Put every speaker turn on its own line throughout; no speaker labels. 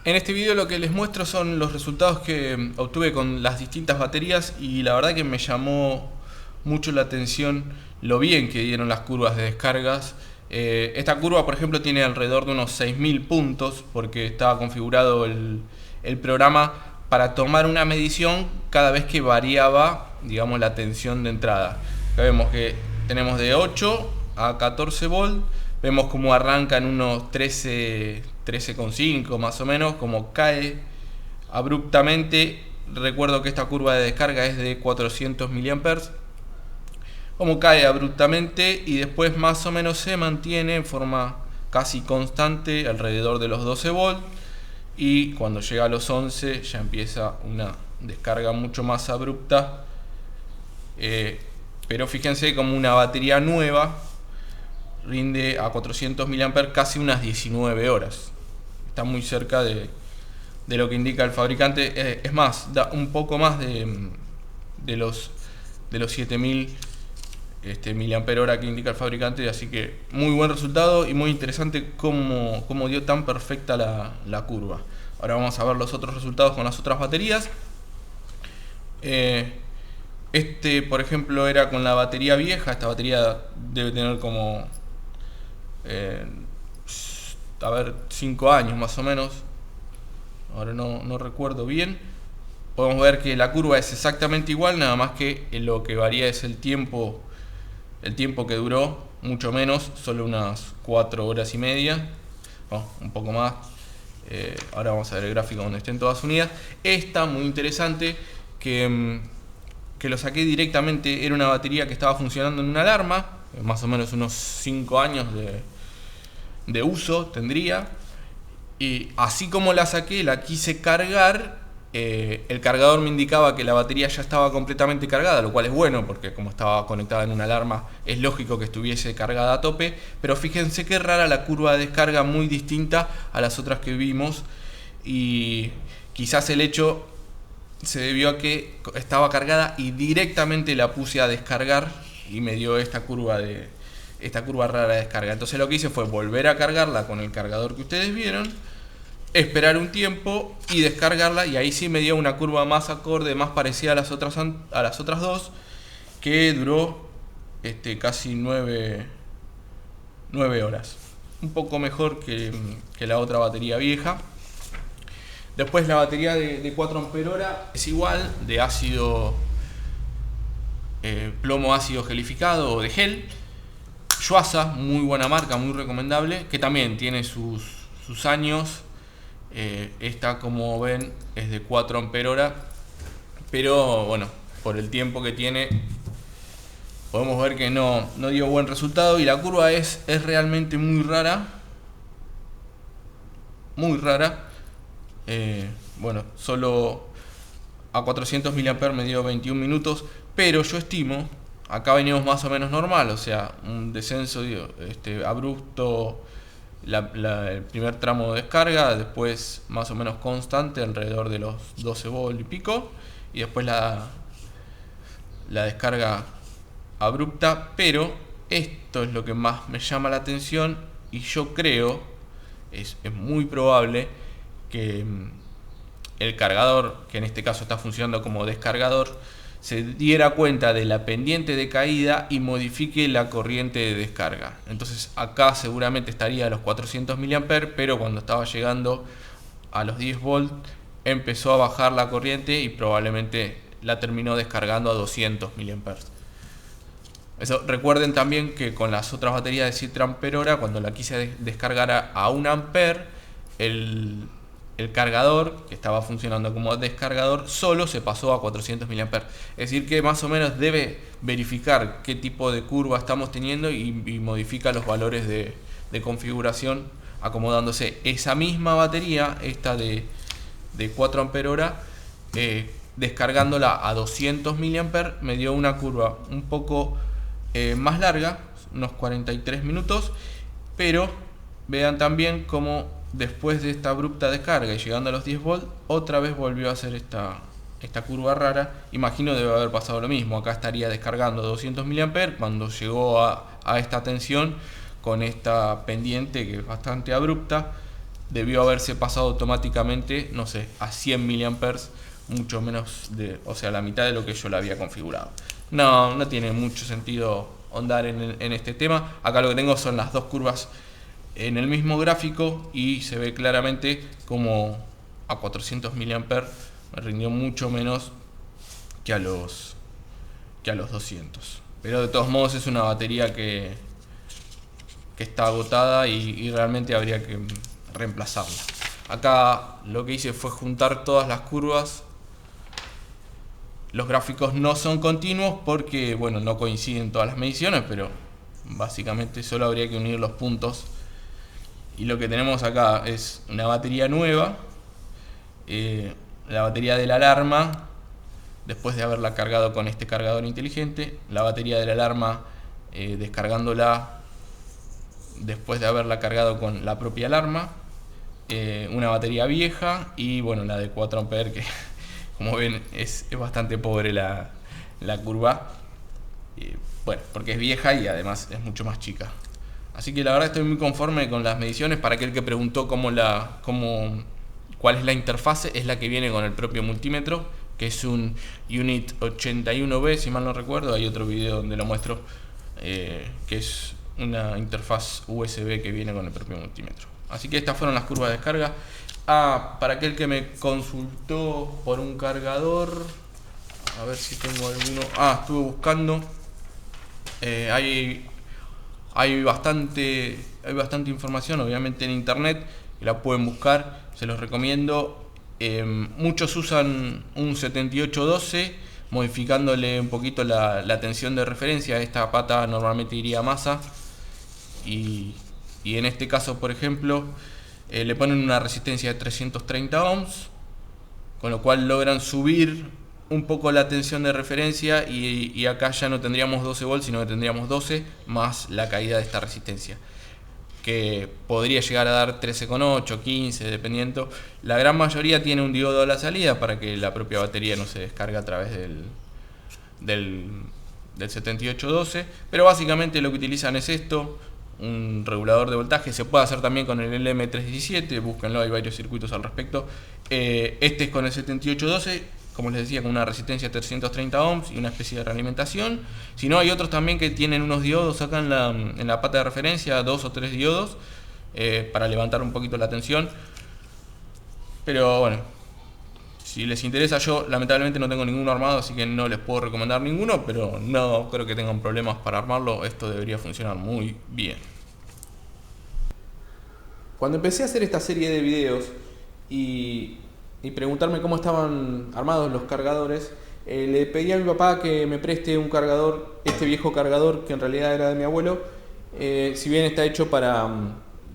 En este video lo que les muestro son los resultados que obtuve con las distintas baterías y la verdad que me llamó mucho la atención lo bien que dieron las curvas de descargas. Esta curva, por ejemplo, tiene alrededor de unos 6000 puntos porque estaba configurado el programa para tomar una medición cada vez que variaba, digamos, la tensión de entrada. Acá vemos que tenemos de 8 a 14 volt. Vemos cómo arranca en unos 13,5 más o menos, como cae abruptamente. Recuerdo que esta curva de descarga es de 400 mA. Como cae abruptamente y después más o menos se mantiene en forma casi constante alrededor de los 12 volt. Y cuando llega a los 11 ya empieza una descarga mucho más abrupta. Pero fíjense como una batería nueva rinde a 400 mA casi unas 19 horas. Está muy cerca de lo que indica el fabricante. Es más, da un poco más de los 7000 mAh que indica el fabricante. Así que muy buen resultado y muy interesante cómo dio tan perfecta la curva. Ahora vamos a ver los otros resultados con las otras baterías. Por ejemplo, era con la batería vieja. Esta batería debe tener como 5 años más o menos. Ahora no recuerdo bien. Podemos ver que la curva es exactamente igual, nada más que lo que varía es el tiempo que duró, mucho menos, solo unas 4 horas y media, un poco más. Ahora vamos a ver el gráfico donde estén todas unidas. Esta, muy interesante, que lo saqué directamente, era una batería que estaba funcionando en una alarma, más o menos unos 5 años de uso tendría, y así como la saqué, la quise cargar. El cargador me indicaba que la batería ya estaba completamente cargada, lo cual es bueno porque como estaba conectada en una alarma es lógico que estuviese cargada a tope. Pero fíjense qué rara la curva de descarga, muy distinta a las otras que vimos, y quizás el hecho se debió a que estaba cargada y directamente la puse a descargar y me dio esta curva rara de descarga. Entonces lo que hice fue volver a cargarla con el cargador que ustedes vieron, esperar un tiempo y descargarla, y ahí sí me dio una curva más acorde, más parecida a las otras dos, que duró casi 9 horas. Un poco mejor que la otra batería vieja. Después la batería de 4 Ah es igual, de ácido plomo ácido gelificado o de gel. Yuasa, muy buena marca, muy recomendable, que también tiene sus años. Esta, como ven, es de 4 Ah, pero bueno, por el tiempo que tiene podemos ver que no dio buen resultado, y la curva es realmente muy rara, muy rara. Bueno, solo a 400 mA me dio 21 minutos, pero yo estimo, acá venimos más o menos normal, o sea, un descenso abrupto, el primer tramo de descarga, después más o menos constante alrededor de los 12 volt y pico, y después la descarga abrupta. Pero esto es lo que más me llama la atención, y yo creo, es muy probable que el cargador, que en este caso está funcionando como descargador, se diera cuenta de la pendiente de caída y modifique la corriente de descarga. Entonces acá seguramente estaría a los 400 mA, pero cuando estaba llegando a los 10 volt empezó a bajar la corriente y probablemente la terminó descargando a 200 mA. Eso, recuerden también que con las otras baterías de 7 Ah, cuando la quise descargar a 1 ampere, el cargador, que estaba funcionando como descargador, solo se pasó a 400 mA. Es decir que más o menos debe verificar qué tipo de curva estamos teniendo y modifica los valores de configuración acomodándose. Esa misma batería, esta de 4 Ah, descargándola a 200 mA, me dio una curva un poco más larga, unos 43 minutos, pero vean también cómo después de esta abrupta descarga y llegando a los 10 volt, otra vez volvió a hacer esta curva rara. Imagino debe haber pasado lo mismo. Acá estaría descargando 200 mA cuando llegó a esta tensión con esta pendiente que es bastante abrupta. debió haberse pasado automáticamente, no sé, a 100 miliamperes, mucho menos o sea, la mitad de lo que yo le había configurado. No tiene mucho sentido ahondar en este tema. Acá lo que tengo son las dos curvas en el mismo gráfico y se ve claramente como a 400 miliamperes me rindió mucho menos que a los 200. Pero de todos modos es una batería que está agotada y realmente habría que reemplazarla. Acá lo que hice fue juntar todas las curvas. Los gráficos no son continuos porque, bueno, no coinciden todas las mediciones, pero básicamente solo habría que unir los puntos. Y lo que tenemos acá es una batería nueva, la batería de la alarma, después de haberla cargado con este cargador inteligente, la batería de la alarma descargándola después de haberla cargado con la propia alarma, una batería vieja y bueno, la de 4 amperes que como ven es bastante pobre la curva, bueno, porque es vieja y además es mucho más chica. Así que la verdad estoy muy conforme con las mediciones. Para aquel que preguntó cuál es la interfase, es la que viene con el propio multímetro, que es un Unit 81B, si mal no recuerdo. Hay otro video donde lo muestro, que es una interfaz USB que viene con el propio multímetro. Así que estas fueron las curvas de descarga. Para aquel que me consultó por un cargador, a ver si tengo alguno. Estuve buscando. Hay bastante información, obviamente, en internet, que la pueden buscar, se los recomiendo. Muchos usan un 7812, modificándole un poquito la tensión de referencia. Esta pata normalmente iría a masa, y en este caso, por ejemplo, le ponen una resistencia de 330 ohms, con lo cual logran subir un poco la tensión de referencia y acá ya no tendríamos 12 volts, sino que tendríamos 12 más la caída de esta resistencia, que podría llegar a dar 13,8, 15, dependiendo. La gran mayoría tiene un diodo a la salida para que la propia batería no se descargue a través del 7812, pero básicamente lo que utilizan es esto, un regulador de voltaje. Se puede hacer también con el LM317, búsquenlo, hay varios circuitos al respecto. Este es con el 7812, como les decía, con una resistencia de 330 ohms y una especie de realimentación. Si no, hay otros también que tienen unos diodos acá en la pata de referencia, 2 o 3 diodos, para levantar un poquito la tensión. Pero bueno, si les interesa, yo lamentablemente no tengo ninguno armado, así que no les puedo recomendar ninguno, pero no creo que tengan problemas para armarlo. Esto debería funcionar muy bien. Cuando empecé a hacer esta serie de videos y preguntarme cómo estaban armados los cargadores, le pedí a mi papá que me preste un cargador, este viejo cargador que en realidad era de mi abuelo. Si bien está hecho para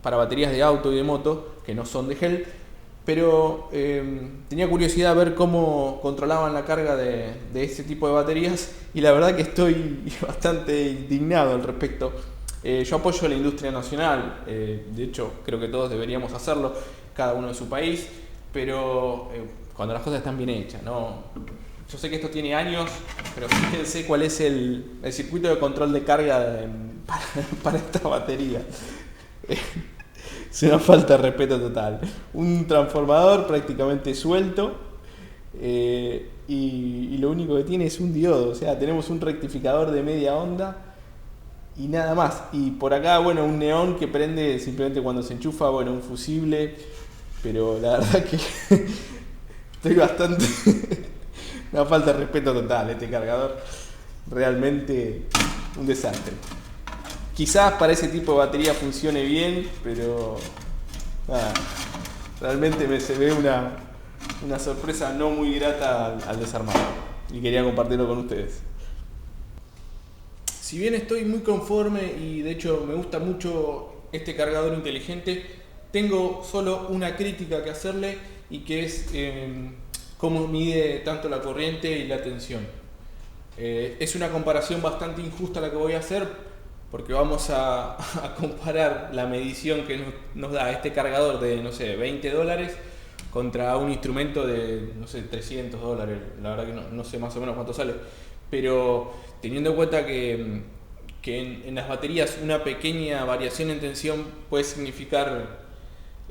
baterías de auto y de moto, que no son de gel, pero tenía curiosidad de ver cómo controlaban la carga de este tipo de baterías, y la verdad que estoy bastante indignado al respecto. Yo apoyo a la industria nacional, de hecho creo que todos deberíamos hacerlo, cada uno en su país, pero cuando las cosas están bien hechas, ¿no? Yo sé que esto tiene años, pero fíjense cuál es el circuito de control de carga para esta batería. Es una falta de respeto total. Un transformador prácticamente suelto, y lo único que tiene es un diodo. O sea, tenemos un rectificador de media onda y nada más. Y por acá, bueno, un neón que prende simplemente cuando se enchufa, bueno, un fusible. Pero la verdad que estoy bastante... una falta de respeto total este cargador. Realmente un desastre. Quizás para ese tipo de batería funcione bien, pero nada, realmente se ve una sorpresa no muy grata al desarmarlo. Y quería compartirlo con ustedes. Si bien estoy muy conforme y de hecho me gusta mucho este cargador inteligente, tengo solo una crítica que hacerle, y que es cómo mide tanto la corriente y la tensión. Es una comparación bastante injusta la que voy a hacer, porque vamos a comparar la medición que nos da este cargador de, no sé, $20 contra un instrumento de, no sé, $300. La verdad que no sé más o menos cuánto sale, pero teniendo en cuenta que en las baterías una pequeña variación en tensión puede significar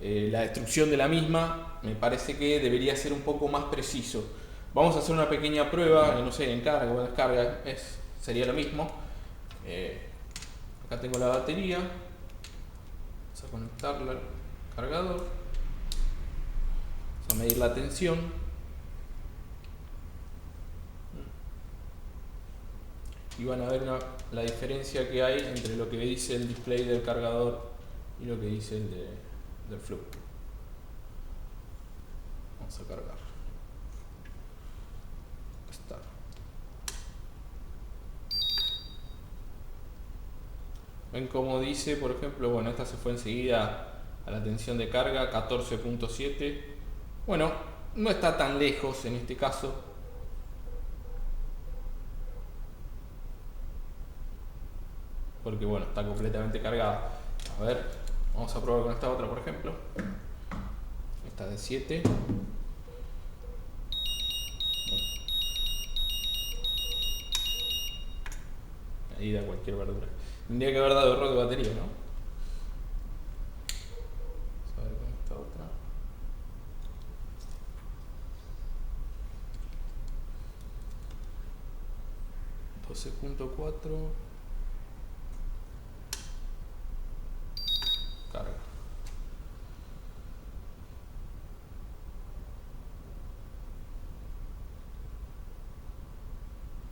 la destrucción de la misma, me parece que debería ser un poco más preciso. Vamos a hacer una pequeña prueba, no sé, en carga o en descarga, sería lo mismo. Acá tengo la batería, vamos a conectarla al cargador, vamos a medir la tensión. Y van a ver la diferencia que hay entre lo que dice el display del cargador y lo que dice el del flujo. Vamos a cargar. Está. Ven como dice, por ejemplo, bueno, esta se fue enseguida a la tensión de carga, 14.7. Bueno, no está tan lejos en este caso. Porque bueno, está completamente cargada. A ver, vamos a probar con esta otra, por ejemplo. Esta de 7. Ahí da cualquier verdura. Tendría que haber dado error de batería, ¿no? Vamos a ver con esta otra. 12.4. Carga.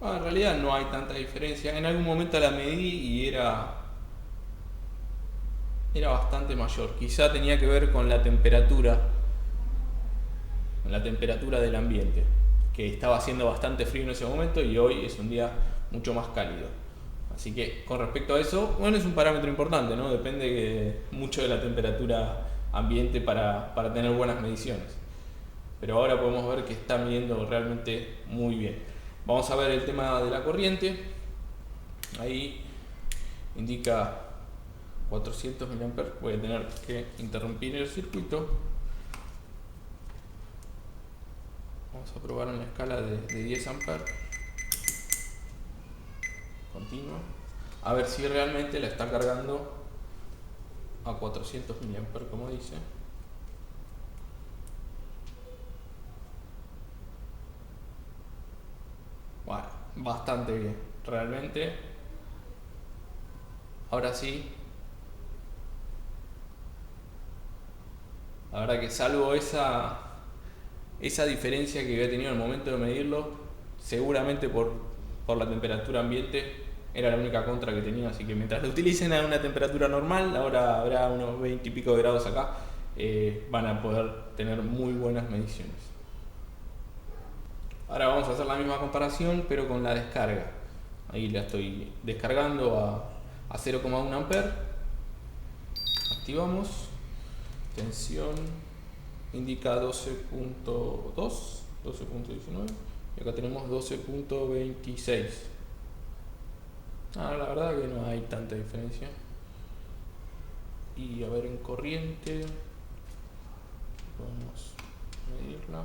En realidad no hay tanta diferencia. En algún momento la medí y era bastante mayor. Quizá tenía que ver con la temperatura del ambiente, que estaba haciendo bastante frío en ese momento y hoy es un día mucho más cálido. Así que con respecto a eso, bueno, es un parámetro importante, ¿no? Depende mucho de la temperatura ambiente para tener buenas mediciones. Pero ahora podemos ver que está midiendo realmente muy bien. Vamos a ver el tema de la corriente. Ahí indica 400 mA. Voy a tener que interrumpir el circuito. Vamos a probar en la escala de 10 A. Continua. A ver si realmente la está cargando a 400 mA, como dice. Bueno, bastante bien, realmente. Ahora sí, la verdad que salvo esa diferencia que había tenido en el momento de medirlo, seguramente por la temperatura ambiente era la única contra que tenía, así que mientras lo utilicen a una temperatura normal, ahora habrá unos 20 y pico de grados acá, van a poder tener muy buenas mediciones. Ahora vamos a hacer la misma comparación pero con la descarga. Ahí la estoy descargando a 0,1 A. Activamos. Tensión indica 12.2, 12.19 y acá tenemos 12.26. La verdad que no hay tanta diferencia. Y a ver, en corriente vamos a medirla.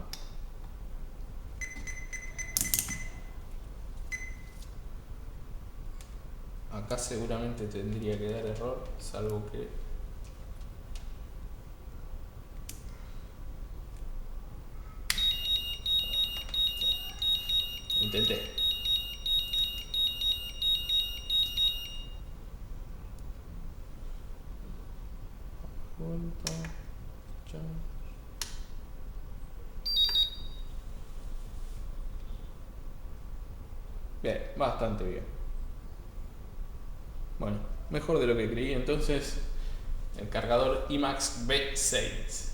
Acá seguramente tendría que dar error, salvo que intenté. Bien, bastante bien. Bueno, mejor de lo que creí entonces el cargador IMAX B6.